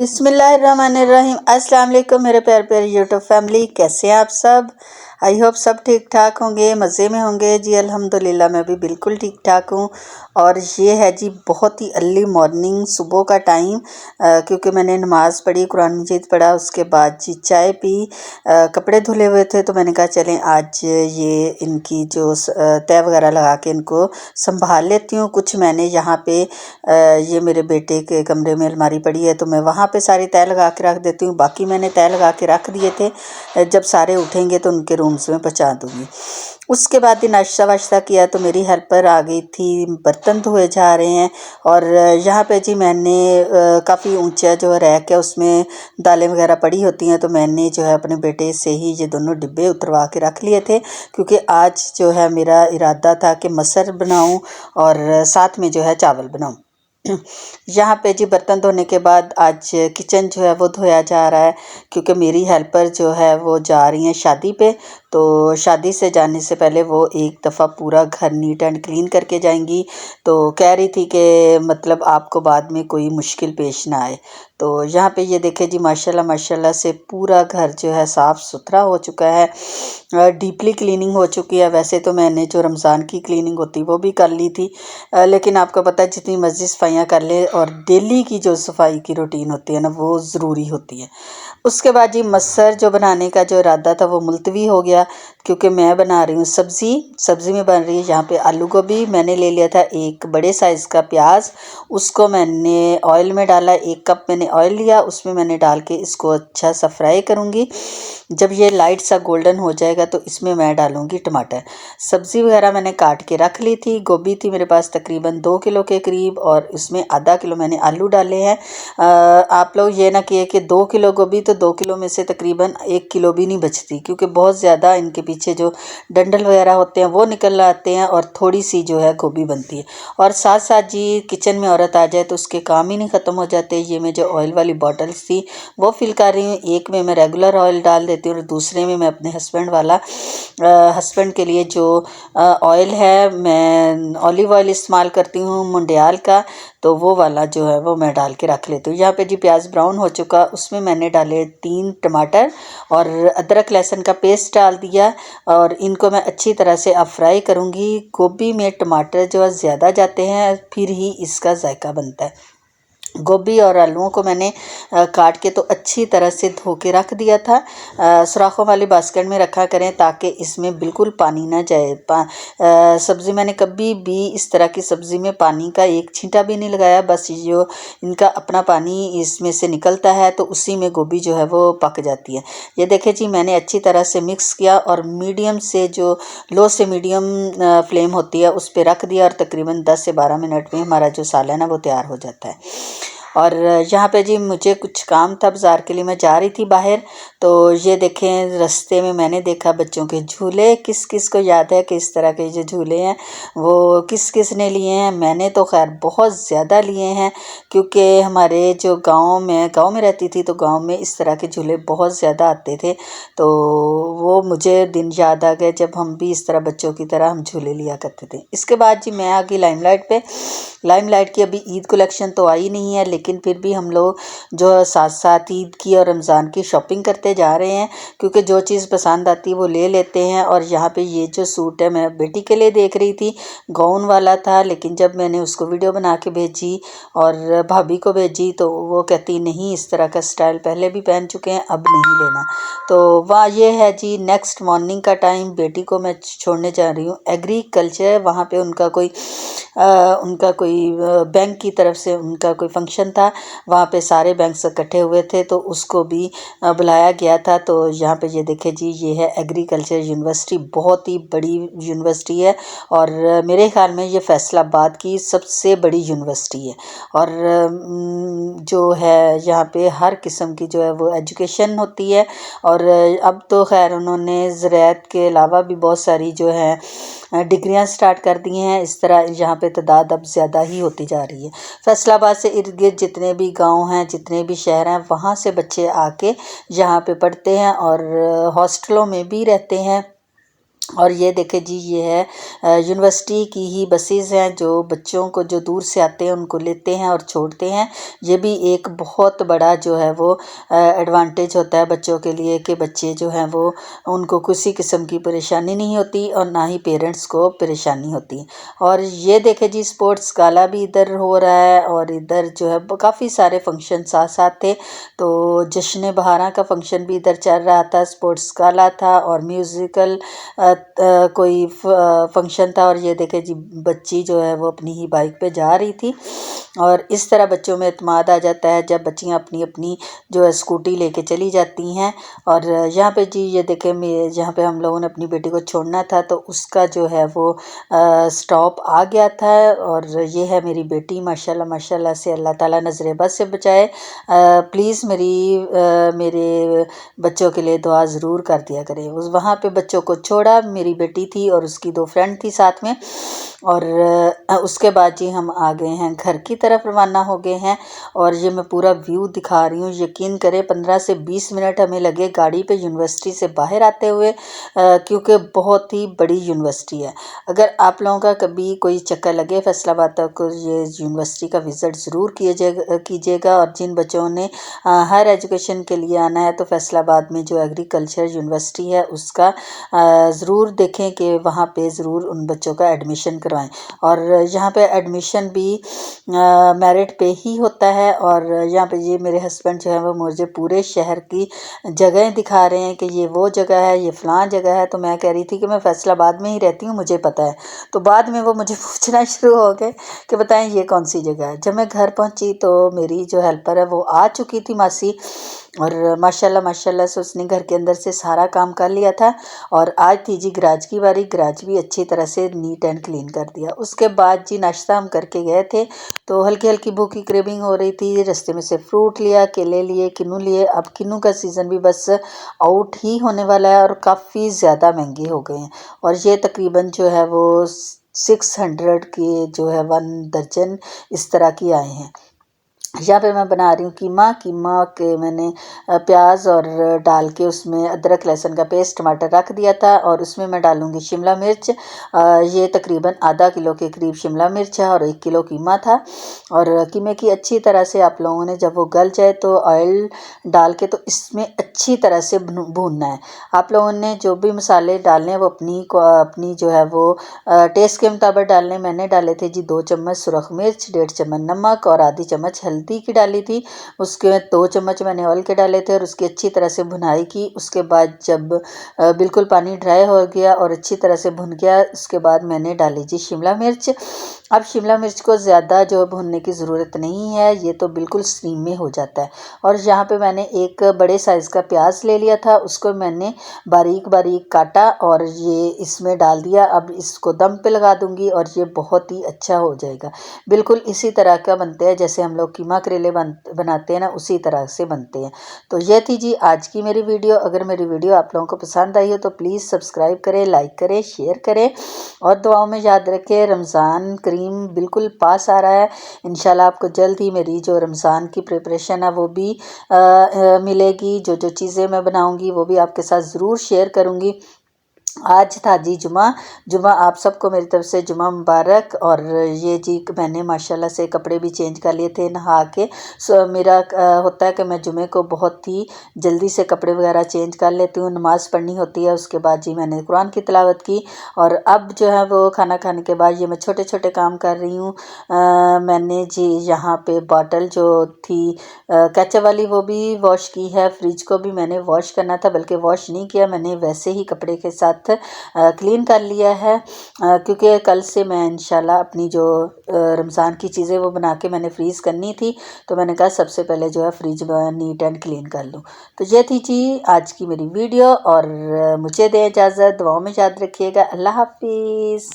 बिस्मिल्लाहिर्रहमानिर्रहीम। अस्सलाम वालेकुम मेरे प्यारे प्यारे यूट्यूब फैमिली, कैसे हैं आप सब। आई होप सब ठीक ठाक होंगे, मज़े में होंगे जी। अल्हम्दुलिल्लाह मैं भी बिल्कुल ठीक ठाक हूँ। और ये है जी बहुत ही अर्ली मॉर्निंग, सुबह का टाइम, क्योंकि मैंने नमाज़ पढ़ी, कुरान मजीद पढ़ा, उसके बाद जी चाय पी, कपड़े धुले हुए थे तो मैंने कहा चलें आज ये इनकी जो तय वगैरह लगा के इनको संभाल लेती हूँ। कुछ मैंने यहाँ पे ये मेरे बेटे के कमरे में अलमारी पड़ी है तो मैं वहाँ पे सारी तय लगा के रख देती हूँ। बाकी मैंने तय लगा के रख दिए थे, जब सारे उठेंगे तो उनके रूम्स में पहुँचा दूँगी। उसके बाद ही नाश्ता वाश्ता किया तो मेरी हेल्पर आ गई थी, बर्तन धोए जा रहे हैं। और यहाँ पे जी मैंने काफ़ी ऊंचा जो रैक है उसमें दालें वगैरह पड़ी होती हैं, तो मैंने जो है अपने बेटे से ही ये दोनों डिब्बे उतरवा के रख लिए थे, क्योंकि आज जो है मेरा इरादा था कि मसर बनाऊं और साथ में जो है चावल बनाऊं। यहाँ पे जी बर्तन धोने के बाद आज किचन जो है वो धोया जा रहा है, क्योंकि मेरी हेल्पर जो है वो जा रही हैं शादी पे। तो शादी से जाने से पहले वो एक दफ़ा पूरा घर नीट एंड क्लीन करके जाएंगी। तो कह रही थी कि मतलब आपको बाद में कोई मुश्किल पेश ना आए। तो यहाँ पे ये देखें जी माशाल्लाह माशाल्लाह से पूरा घर जो है साफ़ सुथरा हो चुका है, डीपली क्लीनिंग हो चुकी है। वैसे तो मैंने जो रमज़ान की क्लीनिंग होती वो भी कर ली थी, लेकिन आपको पता है जितनी मर्ज़ी सफाइयाँ कर ले और डेली की जो सफाई की रूटीन होती है ना वो ज़रूरी होती है। उसके बाद जी मसर जो बनाने का जो इरादा था वो मुलतवी हो गया, क्योंकि मैं बना रही हूँ सब्ज़ी में बन रही है यहाँ पे आलू गोभी। मैंने ले लिया था एक बड़े साइज़ का प्याज, उसको मैंने ऑयल में डाला, 1 कप मैंने ऑयल लिया, उसमें मैंने डाल के इसको अच्छा सा फ्राई करूँगी। जब ये लाइट सा गोल्डन हो जाएगा तो इसमें मैं डालूँगी टमाटर। सब्ज़ी वगैरह मैंने काट के रख ली थी। गोभी थी मेरे पास तकरीबन 2 किलो के करीब, और इसमें आधा किलो मैंने आलू डाले हैं। आप लोग ये ना किए कि 2 किलो गोभी तो 2 किलो में से तकरीबन 1 किलो भी नहीं बचती, क्योंकि बहुत ज़्यादा इनके पीछे जो डंडल वगैरह होते हैं वो निकल आते हैं और थोड़ी सी जो है गोभी बनती है। और साथ साथ जी किचन में औरत आ जाए तो उसके काम ही नहीं ख़त्म हो जाते। ये मैं जो ऑयल वाली बॉटल्स थी वो फिल कर रही हूँ। एक में मैं रेगुलर ऑयल डाल देती हूँ और दूसरे में मैं अपने हस्बैंड के लिए जो ऑयल है मैं ऑलिव ऑयल इस्तेमाल करती हूँ मुंडियाल का, तो वो वाला जो है वो मैं डाल के रख लेती हूँ। यहाँ पे जी प्याज ब्राउन हो चुका, उसमें मैंने डाले 3 टमाटर और अदरक लहसुन का पेस्ट डाल दिया, और इनको मैं अच्छी तरह से अब फ्राई करूँगी। गोभी में टमाटर जो है ज़्यादा जाते हैं, फिर ही इसका जायका बनता है। गोभी और आलूओं को मैंने काट के तो अच्छी तरह से धो के रख दिया था। सुराखों वाले बास्केट में रखा करें ताकि इसमें बिल्कुल पानी ना जाए। सब्ज़ी मैंने कभी भी इस तरह की सब्ज़ी में पानी का एक छींटा भी नहीं लगाया, बस जो इनका अपना पानी इसमें से निकलता है तो उसी में गोभी जो है वो पक जाती है। ये देखें जी मैंने अच्छी तरह से मिक्स किया और मीडियम से जो लो से मीडियम फ्लेम होती है उस पर रख दिया, और तकरीबन 10 से 12 मिनट में हमारा जो सालन है वो तैयार हो जाता है। और यहाँ पे जी मुझे कुछ काम था, बाज़ार के लिए मैं जा रही थी बाहर। तो ये देखें रास्ते में मैंने देखा बच्चों के झूले। किस किस को याद है कि इस तरह के जो झूले हैं वो किस किस ने लिए हैं। मैंने तो खैर बहुत ज़्यादा लिए हैं, क्योंकि हमारे जो गांव में रहती थी तो गांव में इस तरह के झूले बहुत ज़्यादा आते थे। तो वो मुझे दिन याद आ गए जब हम भी इस तरह बच्चों की तरह हम झूले लिया करते थे। इसके बाद जी मैं आ गई लाइमलाइट पे। लाइमलाइट की अभी ईद कलेक्शन तो आई नहीं है, लेकिन फिर भी हम लोग जो साथ साथ ईद की और रमज़ान की शॉपिंग करते जा रहे हैं, क्योंकि जो चीज़ पसंद आती है वो ले लेते हैं। और यहाँ पे ये जो सूट है मैं बेटी के लिए देख रही थी, गाउन वाला था, लेकिन जब मैंने उसको वीडियो बना के भेजी और भाभी को भेजी तो वो कहती नहीं इस तरह का स्टाइल पहले भी पहन चुके हैं, अब नहीं लेना। तो वाह ये है जी नेक्स्ट मॉर्निंग का टाइम। बेटी को मैं छोड़ने जा रही हूँ एग्रीकल्चर, वहाँ पे उनका कोई बैंक की तरफ से उनका कोई फंक्शन था, वहाँ पे सारे बैंक्स इकट्ठे हुए थे तो उसको भी बुलाया गया था। तो यहाँ पे ये देखें जी ये है एग्रीकल्चर यूनिवर्सिटी, बहुत ही बड़ी यूनिवर्सिटी है, और मेरे ख्याल में ये फैसलाबाद की सबसे बड़ी यूनिवर्सिटी है। और जो है यहाँ पे हर किस्म की जो है वो एजुकेशन होती है। और अब तो खैर उन्होंने ज़राअत के अलावा भी बहुत सारी जो है डिग्रियां स्टार्ट कर दी हैं। इस तरह यहाँ पे तादाद अब ज़्यादा ही होती जा रही है। फैसलाबाद से इर्द गिर्द जितने भी गांव हैं, जितने भी शहर हैं, वहाँ से बच्चे आके यहाँ पे पढ़ते हैं और हॉस्टलों में भी रहते हैं। और ये देखें जी, ये है यूनिवर्सिटी की ही बसेस हैं जो बच्चों को जो दूर से आते हैं उनको लेते हैं और छोड़ते हैं। ये भी एक बहुत बड़ा जो है वो एडवांटेज होता है बच्चों के लिए कि बच्चे जो हैं वो उनको किसी किस्म की परेशानी नहीं होती और ना ही पेरेंट्स को परेशानी होती। और ये देखें जी, स्पोर्ट्स गाला भी इधर हो रहा है और इधर जो है काफ़ी सारे फंक्शन साथ साथ थे। तो जश्न बहारा का फंक्शन भी इधर चल रहा था, स्पोर्ट्स गाला था और म्यूज़िकल कोई फंक्शन था। और ये देखे जी, बच्ची जो है वो अपनी ही बाइक पे जा रही थी। और इस तरह बच्चों में एतमाद आ जाता है जब बच्चियां अपनी अपनी जो है स्कूटी लेके चली जाती हैं। और यहाँ पे जी ये देखें, मैं जहाँ पे हम लोगों ने अपनी बेटी को छोड़ना था तो उसका जो है वो स्टॉप आ गया था। और ये है मेरी बेटी, माशाल्लाह माशाल्लाह से, अल्लाह ताला नज़र बद से बचाए। प्लीज़ मेरे बच्चों के लिए दुआ ज़रूर कर दिया करें। उस वहाँ पे बच्चों को छोड़ा, मेरी बेटी थी और उसकी 2 फ्रेंड थी साथ में। और उसके बाद जी हम आ गए हैं घर की तरफ, रवाना हो गए हैं। और ये मैं पूरा व्यू दिखा रही हूँ। यकीन करें 15 से 20 मिनट हमें लगे गाड़ी पे यूनिवर्सिटी से बाहर आते हुए, क्योंकि बहुत ही बड़ी यूनिवर्सिटी है। अगर आप लोगों का कभी कोई चक्कर लगे फैसलाबाद तक, तो ये यूनिवर्सिटी का विज़िट ज़रूर कीजिएगा। और जिन बच्चों ने हायर एजुकेशन के लिए आना है तो फैसलाबाद में जो एग्रीकल्चर यूनिवर्सिटी है उसका ज़रूर देखें कि वहाँ पे ज़रूर उन बच्चों का एडमिशन करवाएं। और यहाँ पे एडमिशन भी मेरिट पे ही होता है। और यहाँ पे ये मेरे हस्बैंड जो है वो मुझे पूरे शहर की जगहें दिखा रहे हैं कि ये वो जगह है, ये फ़लाँ जगह है। तो मैं कह रही थी कि मैं फैसलाबाद में ही रहती हूँ, मुझे पता है। तो बाद में वो मुझे पूछना शुरू हो गए कि बताएं ये कौन सी जगह है। जब मैं घर पहुँची तो मेरी जो हेल्पर है वो आ चुकी थी, मासी। और माशाल्लाह माशाल्लाह से उसने घर के अंदर से सारा काम कर लिया था। और आज थी जी गराज की बारी, गराज भी अच्छी तरह से नीट एंड क्लीन कर दिया। उसके बाद जी नाश्ता हम करके गए थे तो हल्की हल्की भूख की क्रेविंग हो रही थी। रास्ते में से फ्रूट लिया, केले लिए, किन्नू लिए। अब किन्नू का सीज़न भी बस आउट ही होने वाला है और काफ़ी ज़्यादा महंगे हो गए हैं। और ये तकरीबन जो है वो 600 के जो है 1 दर्जन इस तरह की आए हैं। यहाँ पे मैं बना रही हूँ कीमा के मैंने प्याज और डाल के उसमें अदरक लहसुन का पेस्ट, टमाटर रख दिया था। और उसमें मैं डालूँगी शिमला मिर्च। ये तकरीबन आधा किलो के करीब शिमला मिर्च है और 1 किलो कीमा था। और कीमे की अच्छी तरह से आप लोगों ने जब वो गल जाए तो ऑयल डाल के तो इसमें अच्छी तरह से भूनना है। आप लोगों ने जो भी मसाले डालने हैं वो अपनी जो है वो टेस्ट के मुताबिक डालने। मैंने डाले थे जी 2 चम्मच सुरख मिर्च, 1.5 चम्मच नमक और आधी चम्मच हल्दी की डाली थी। उसके 2 चम्मच मैंने ऑयल के डाले थे और उसकी अच्छी तरह से भुनाई की। उसके बाद जब बिल्कुल पानी ड्राई हो गया और अच्छी तरह से भुन गया, उसके बाद मैंने डाली जी शिमला मिर्च। अब शिमला मिर्च को ज़्यादा जो भुनने की ज़रूरत नहीं है, ये तो बिल्कुल स्टीम में हो जाता है। और यहाँ पे मैंने एक बड़े साइज़ का प्याज ले लिया था, उसको मैंने बारीक बारीक काटा और ये इसमें डाल दिया। अब इसको दम पे लगा दूंगी और ये बहुत ही अच्छा हो जाएगा। बिल्कुल इसी तरह का बनते हैं जैसे हम लोग कीमा करेले बनाते हैं ना, उसी तरह से बनते हैं। तो ये थी जी आज की मेरी वीडियो। अगर मेरी वीडियो आप लोगों को पसंद आई हो तो प्लीज़ सब्सक्राइब करें, लाइक करें, शेयर करें और दुआओं में याद रखें। रमज़ान करीम बिल्कुल पास आ रहा है। इंशाल्लाह आपको जल्द ही मेरी जो रमज़ान की प्रिपरेशन है वो भी मिलेगी। जो जो चीज़ें मैं बनाऊंगी वो भी आपके साथ ज़रूर शेयर करूंगी। आज था जी जुमा आप सबको मेरी तरफ से जुमा मुबारक। और ये जी मैंने माशाल्लाह से कपड़े भी चेंज कर लिए थे नहा के। सो मेरा होता है कि मैं जुमे को बहुत ही जल्दी से कपड़े वगैरह चेंज कर लेती हूँ, नमाज़ पढ़नी होती है। उसके बाद जी मैंने कुरान की तिलावत की। और अब जो है वो खाना खाने के बाद ये मैं छोटे छोटे काम कर रही हूँ। मैंने जी यहाँ पे बॉटल जो थी केचप वाली वो भी वॉश की है। फ्रिज को भी मैंने वॉश करना था, बल्कि वॉश नहीं किया, मैंने वैसे ही कपड़े के साथ क्लीन कर लिया है। क्योंकि कल से मैं इंशाल्लाह अपनी जो रमज़ान की चीज़ें वो बना के मैंने फ्रीज़ करनी थी। तो मैंने कहा सबसे पहले जो है फ्रिज नीट एंड क्लीन कर लूँ। तो ये थी जी आज की मेरी वीडियो। और मुझे दें इजाज़त, दुआओं में याद रखिएगा। अल्लाह हाफिज़।